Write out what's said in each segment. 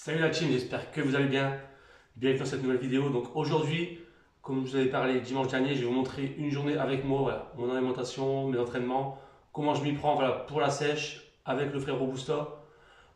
Salut la team, j'espère que vous allez bien. Bienvenue dans cette nouvelle vidéo. Donc aujourd'hui, comme je vous avais parlé dimanche dernier, je vais vous montrer une journée avec moi, voilà, mon alimentation, mes entraînements, comment je m'y prends voilà, pour la sèche avec le frère Robusta.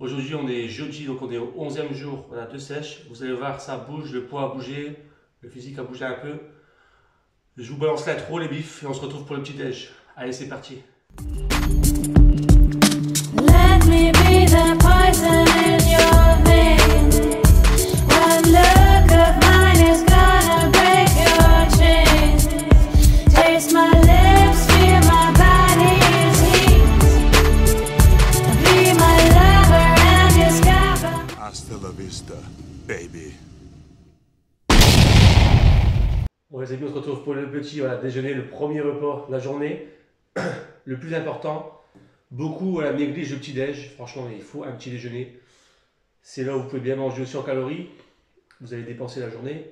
Aujourd'hui on est jeudi, donc on est au 11e jour voilà, de sèche. Vous allez voir, ça bouge, le poids a bougé, le physique a bougé un peu. Je vous balance l'intro, les bifs, et on se retrouve pour le petit déj. Allez, c'est parti. Let me be the poison in your vein. One look of mine is gonna break your chains. Taste my lips, feel my body's heat. Be my lover and discover. Hasta la vista, baby. Bon les amis, on se retrouve pour le petit voilà, déjeuner, le premier repas de la journée, le plus important. Beaucoup voilà, négligent le petit déj, franchement il faut un petit déjeuner. C'est là où vous pouvez bien manger aussi en calories, vous allez dépenser la journée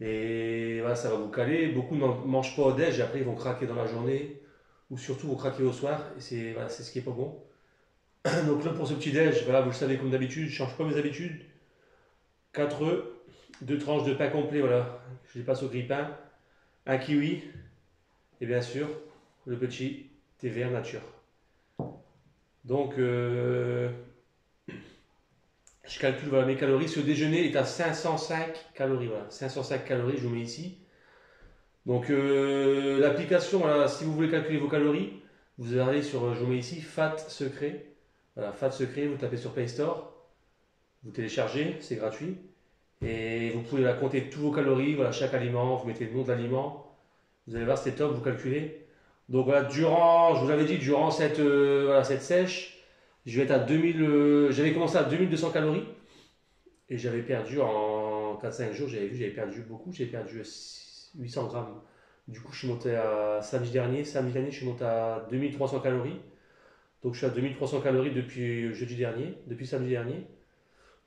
et voilà, ça va vous caler. Beaucoup ne mangent pas au déj et après ils vont craquer dans la journée ou surtout vont craquer au soir et c'est voilà, ce qui est pas bon. Donc là pour ce petit déj, voilà, vous le savez comme d'habitude, je ne change pas mes habitudes. 4 œufs, 2 tranches de pain complet, voilà, je les passe au grille-pain, un kiwi et bien sûr le petit thé vert nature. Donc je calcule voilà, mes calories. Ce déjeuner est à 505 calories, voilà, 505 calories, je vous mets ici. Donc l'application, voilà, si vous voulez calculer vos calories, vous allez sur, je vous mets ici, Fat Secret. Voilà, Fat Secret, vous tapez sur Play Store, vous téléchargez, c'est gratuit. Et vous pouvez là, compter tous vos calories, voilà, chaque aliment, vous mettez le nom de l'aliment. Vous allez voir, c'est top, vous calculez. Donc voilà, je vous avais dit, durant cette, voilà, cette sèche, je vais être à 2000, j'avais commencé à 2200 calories. Et j'avais perdu en 4-5 jours, j'avais perdu beaucoup, j'avais perdu 800 grammes. Du coup, je suis monté à samedi dernier, je suis monté à 2300 calories. Donc je suis à 2300 calories depuis jeudi dernier, depuis samedi dernier.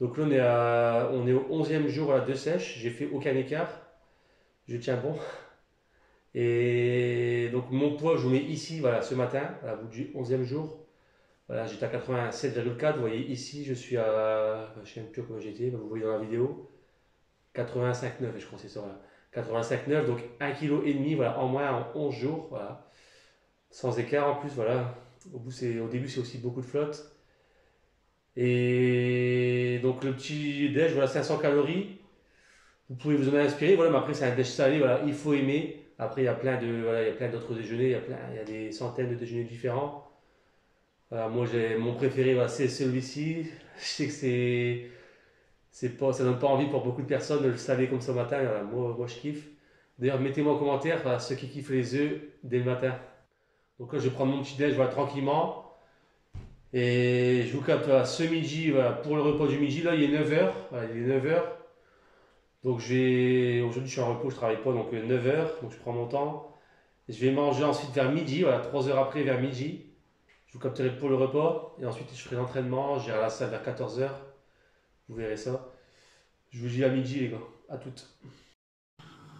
Donc là, on est au 11e jour voilà, de sèche, j'ai fait aucun écart, je tiens bon. Et donc mon poids, je vous mets ici, voilà, ce matin, à bout du 11e jour. Voilà, j'étais à 87,4. Vous voyez ici, je suis à, je ne sais même plus comment j'étais, vous voyez dans la vidéo, 85,9, je crois que c'est ça, voilà. 85,9, donc 1,5 kg, voilà, en moins en 11 jours, voilà. Sans écart en plus, voilà. Au début, c'est aussi beaucoup de flotte. Et donc le petit déj, voilà, 500 calories. Vous pouvez vous en inspirer, voilà, mais après c'est un déj salé, voilà, il faut aimer. Après, il y a plein de, voilà, il y a plein d'autres déjeuners, il y a des centaines de déjeuners différents. Voilà, moi, mon préféré, voilà, c'est celui-ci. Je sais que c'est pas, ça donne pas envie pour beaucoup de personnes de le saler comme ça au matin. Voilà, moi, je kiffe. D'ailleurs, mettez-moi en commentaire voilà, ceux qui kiffent les œufs dès le matin. Donc là, je vais prendre mon petit déj voilà, tranquillement. Et je vous capte voilà, ce midi voilà, pour le repas du midi. Là, il est 9h. Voilà, il est 9h. Donc aujourd'hui je suis en repos, je travaille pas, donc 9h, donc je prends mon temps. Je vais manger ensuite vers midi, voilà, 3 heures après vers midi. Je vous capterai pour le repas et ensuite je ferai l'entraînement, j'irai à la salle vers 14h. Vous verrez ça. Je vous dis à midi les gars, à toutes.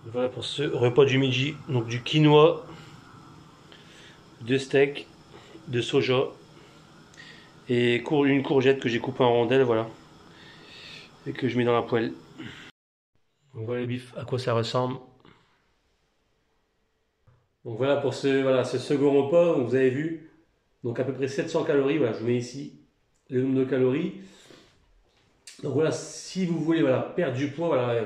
Voilà pour ce repas du midi, donc du quinoa, de steak, de soja et une courgette que j'ai coupée en rondelles, voilà, et que je mets dans la poêle. Donc voilà les bifs, à quoi ça ressemble. Donc voilà pour ce second repas, donc vous avez vu, donc à peu près 700 calories, voilà, je vous mets ici le nombre de calories. Donc voilà, si vous voulez voilà, perdre du poids, voilà,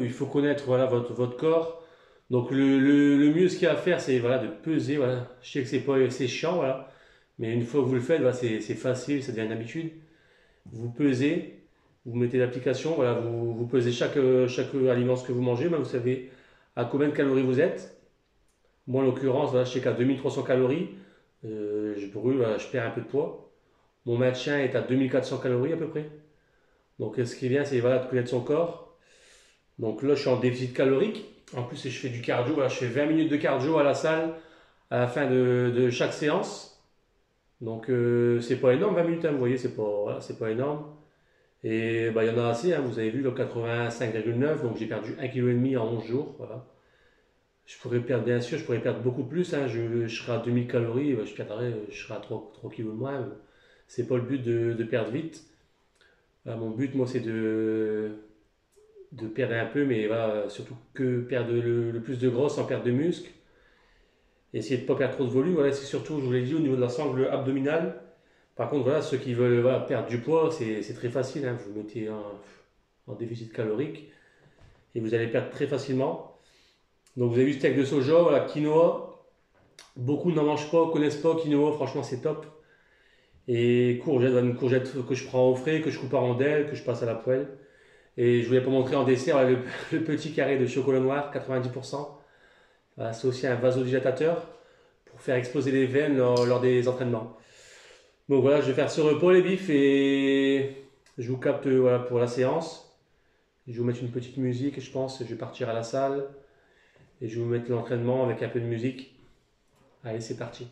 il faut connaître voilà, votre corps. Donc le mieux ce qu'il y a à faire, c'est voilà, de peser, voilà. Je sais que c'est chiant, voilà, mais une fois que vous le faites, voilà, c'est facile, ça devient une habitude. Vous pesez. Vous mettez l'application, voilà, vous pesez chaque aliment ce que vous mangez, mais vous savez à combien de calories vous êtes. Moi en l'occurrence, voilà, je sais qu'à 2300 calories, je brûle, voilà, je perds un peu de poids. Mon maintien est à 2400 calories à peu près. Donc ce qui est bien, c'est voilà, de connaître son corps. Donc là, je suis en déficit calorique. En plus, je fais du cardio, voilà, je fais 20 minutes de cardio à la salle à la fin de chaque séance. Donc c'est pas énorme, 20 minutes, hein, vous voyez, c'est pas, voilà, c'est pas énorme. Et bah, il y en a assez, hein, vous avez vu, le 85,9, donc j'ai perdu 1,5 kg en 11 jours. Voilà. Je pourrais perdre, bien sûr, je pourrais perdre beaucoup plus. Hein, je serai à 2000 calories, je serai à 3 kg de moins. C'est pas le but de perdre vite. Voilà, mon but, moi, c'est de perdre un peu, mais voilà, surtout que perdre le plus de gros sans perdre de muscle. Et essayer de ne pas perdre trop de volume. Voilà, c'est surtout, je vous l'ai dit, au niveau de la sangle abdominale. Par contre, voilà, ceux qui veulent voilà, perdre du poids, c'est très facile, hein. Vous mettez en déficit calorique et vous allez perdre très facilement. Donc vous avez vu steak de soja, voilà, quinoa. Beaucoup n'en mangent pas, connaissent pas quinoa, franchement c'est top. Et courgette, voilà, une courgette que je prends au frais, que je coupe en rondelles, que je passe à la poêle. Et je voulais pas montrer en dessert voilà, le petit carré de chocolat noir, 90%. Voilà, c'est aussi un vasodilatateur pour faire exploser les veines lors des entraînements. Donc voilà, je vais faire ce repos les bifs et je vous capte voilà, pour la séance. Je vais vous mettre une petite musique, je pense. Je vais partir à la salle et je vais vous mettre l'entraînement avec un peu de musique. Allez, c'est parti.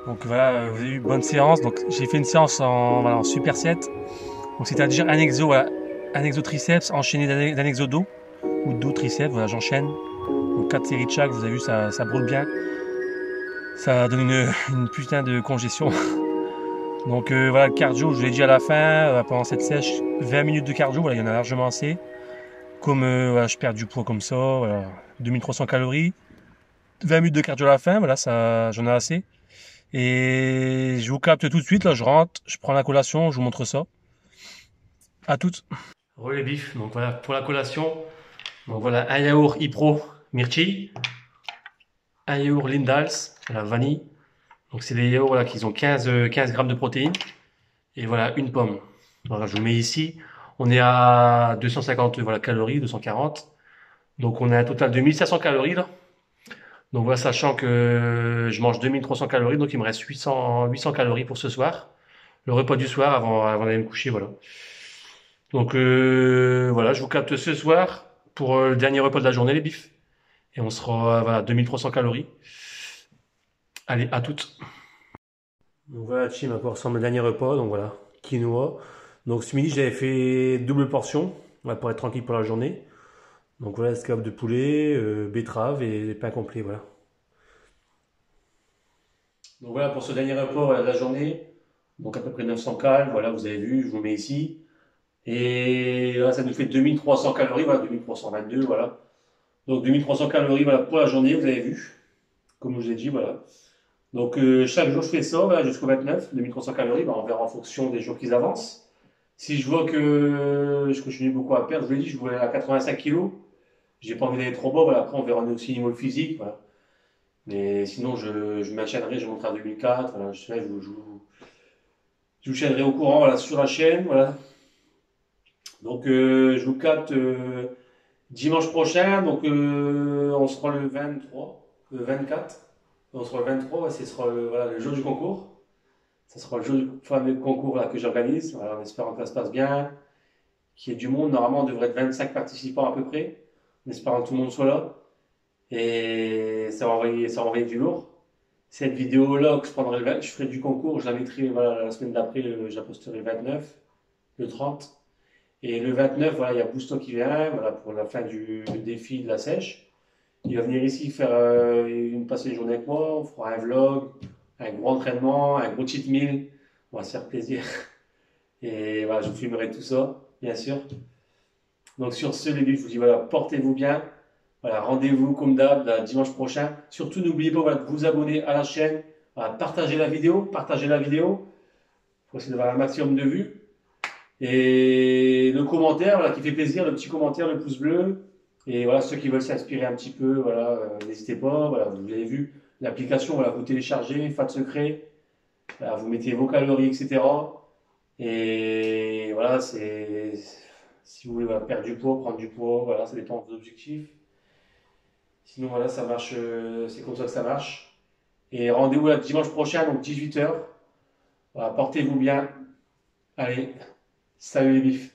Donc voilà, vous avez eu bonne séance. Donc j'ai fait une séance en superset. Donc c'est-à-dire un exo, voilà, un exo triceps enchaîné d'un exo dos ou dos triceps. Voilà, j'enchaîne. Donc 4 séries de chaque. Vous avez vu, ça brûle bien. Ça donne une putain de congestion. Donc voilà, le cardio, je vous l'ai dit à la fin, pendant cette sèche, 20 minutes de cardio, voilà, il y en a largement assez. Comme voilà, je perds du poids comme ça, voilà, 2300 calories, 20 minutes de cardio à la fin, voilà, ça, j'en ai assez. Et je vous capte tout de suite, là, je rentre, je prends la collation, je vous montre ça. À toutes. Re les bifs, donc voilà, pour la collation, Donc voilà, un yaourt Ipro Mirchi, un yaourt Lindals, la vanille. Donc c'est des yaourts voilà, qui ont 15 grammes de protéines. Et voilà, une pomme. Voilà, je vous mets ici. On est à 250 voilà, calories, 240. Donc on a un total de 1500 calories là. Donc voilà, sachant que je mange 2300 calories, donc il me reste 800 calories pour ce soir. Le repas du soir avant d'aller me coucher, voilà. Donc voilà, je vous capte ce soir pour le dernier repas de la journée, les bifs. Et on sera à voilà, 2300 calories. Allez, à toutes. Donc voilà, Chim, à quoi ressemble le dernier repas. Donc voilà, quinoa. Donc ce midi, j'avais fait double portion voilà, pour être tranquille pour la journée. Donc voilà, escalope de poulet, betterave et pain complet, voilà. Donc voilà pour ce dernier repas voilà, de la journée. Donc à peu près 900 cales, voilà, vous avez vu, je vous mets ici. Et là, ça nous fait 2300 calories, voilà, 2322, voilà. Donc 2300 calories voilà, pour la journée, vous avez vu, comme je vous ai dit, voilà. Donc chaque jour je fais ça, voilà, jusqu'au 29, 2300 calories, bah, on verra en fonction des jours qu'ils avancent. Si je vois que je continue beaucoup à perdre, je vous l'ai dit, je voulais à 85 kilos. J'ai pas envie d'aller trop bas, voilà. Après on verra aussi niveau physique, voilà. Mais sinon je maintiendrai, je monterai à 2004, voilà. Je vous tiendrai au courant voilà, sur la chaîne, voilà. Donc je vous capte dimanche prochain, donc on sera le 23, le 24. On sera le 23, ouais, ce sera voilà, le jour du concours. Ça sera le jour du fameux concours là, que j'organise. Voilà, en espérant que ça se passe bien, qu'il y ait du monde. Normalement, on devrait être 25 participants à peu près. En espérant que tout le monde soit là. Et ça va envoyer du lourd. Cette vidéo-là, que je ferai du concours, je la mettrai voilà, la semaine d'après, je la posterai le 29, le 30. Et le 29, voilà, il y a Bousto qui vient voilà, pour la fin du défi de la sèche. Il va venir ici faire passer une journée avec moi. On fera un vlog, un gros entraînement, un gros cheat meal. On va se faire plaisir. Et voilà, je vous filmerai tout ça, bien sûr. Donc sur ce, les gars, je vous dis voilà, portez-vous bien. Voilà, rendez-vous comme d'hab dimanche prochain. Surtout, n'oubliez pas voilà, de vous abonner à la chaîne. Voilà, partagez la vidéo. Partagez la vidéo. Il faut essayer d'avoir un maximum de vues. Et le commentaire, voilà, qui fait plaisir, le petit commentaire, le pouce bleu. Et voilà, ceux qui veulent s'inspirer un petit peu, voilà, n'hésitez pas. Voilà, vous avez vu l'application, voilà, vous téléchargez, Fat Secret. Voilà, vous mettez vos calories, etc. Et voilà, c'est si vous voulez voilà, perdre du poids, prendre du poids, voilà, ça dépend de vos objectifs. Sinon, voilà, ça marche, c'est comme ça que ça marche. Et rendez-vous là, dimanche prochain, donc 18h. Voilà, portez-vous bien. Allez, salut les bifs.